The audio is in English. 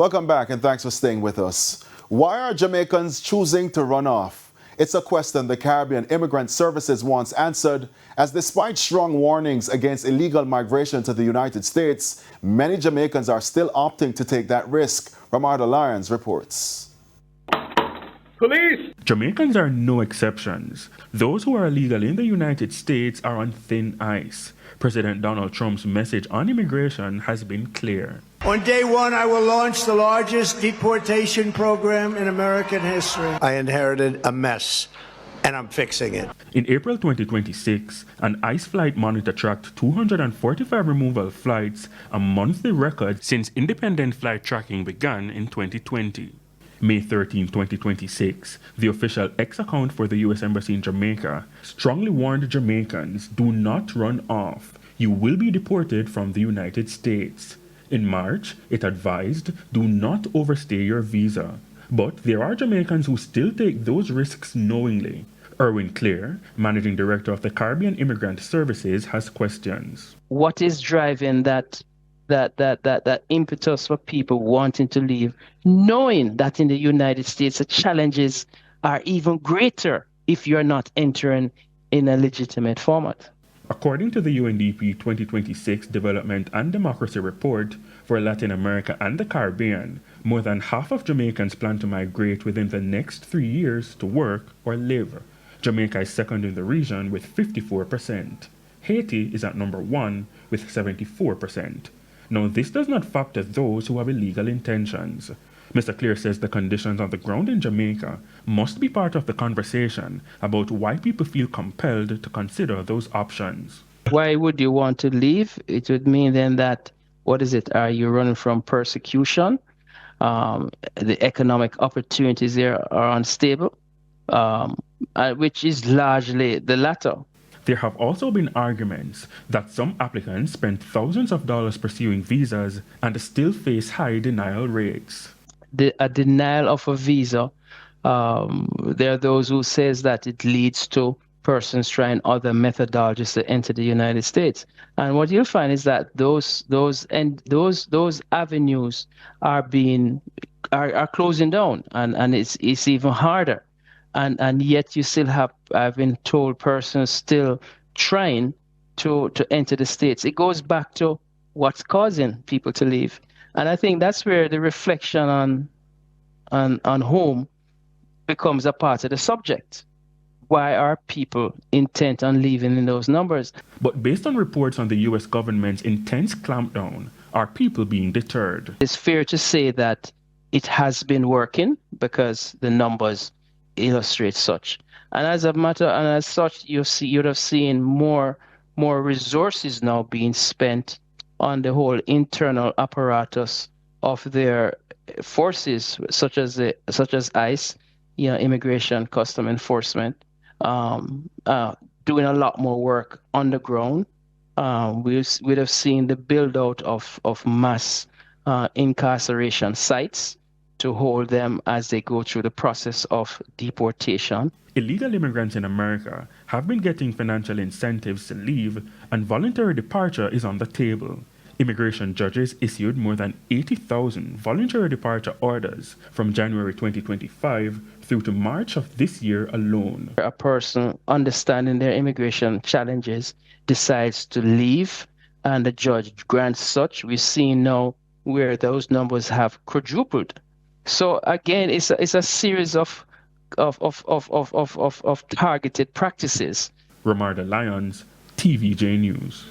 Welcome back and thanks for staying with us. Why are Jamaicans choosing to run off? It's a question the Caribbean Immigrant Services wants answered, as despite strong warnings against illegal migration to the United States, many Jamaicans are still opting to take that risk. Ramada Lyons reports. Police! Jamaicans are no exceptions. Those who are illegal in the United States are on thin ice. President Donald Trump's message on immigration has been clear. On day one, I will launch the largest deportation program in American history. I inherited a mess, and I'm fixing it. In April 2026, an ICE flight monitor tracked 245 removal flights, a monthly record since independent flight tracking began in 2020. May 13, 2026, the official X account for the U.S. Embassy in Jamaica strongly warned Jamaicans, do not run off. You will be deported from the United States. In March, it advised, do not overstay your visa. But there are Jamaicans who still take those risks knowingly. Erwin Clare, Managing Director of the Caribbean Immigrant Services, has questions. What is driving that impetus for people wanting to leave, knowing that in the United States the challenges are even greater if you're not entering in a legitimate format? According to the UNDP 2026 Development and Democracy Report for Latin America and the Caribbean, more than half of Jamaicans plan to migrate within the next 3 years to work or live. Jamaica is second in the region with 54%. Haiti is at number 1 with 74%. Now, this does not factor those who have illegal intentions. Mr. Clear says the conditions on the ground in Jamaica must be part of the conversation about why people feel compelled to consider those options. Why would you want to leave? It would mean then that, what is it? Are you running from persecution? The economic opportunities there are unstable, which is largely the latter. There have also been arguments that some applicants spend thousands of dollars pursuing visas and still face high denial rates. A denial of a visa, there are those who says that it leads to persons trying other methodologies to enter the United States. And what you'll find is that those avenues are closing down, and it's even harder. And yet you still have, I've been told, persons still trying to enter the States. It goes back to what's causing people to leave. And I think that's where the reflection on home becomes a part of the subject. Why are people intent on leaving in those numbers? But based on reports on the U.S. government's intense clampdown, are people being deterred? It's fair to say that it has been working because the numbers illustrate such. And as such, you'd have seen more resources now being spent on the whole internal apparatus of their forces, such as ICE, immigration, custom enforcement, doing a lot more work on the ground. We'd have seen the build out of mass incarceration sites to hold them as they go through the process of deportation. Illegal immigrants in America have been getting financial incentives to leave, and voluntary departure is on the table. Immigration judges issued more than 80,000 voluntary departure orders from January 2025 through to March of this year alone. A person understanding their immigration challenges decides to leave, and the judge grants such. We've seen now where those numbers have quadrupled. So again, it's a series of targeted practices. Ramada Lyons, TVJ News.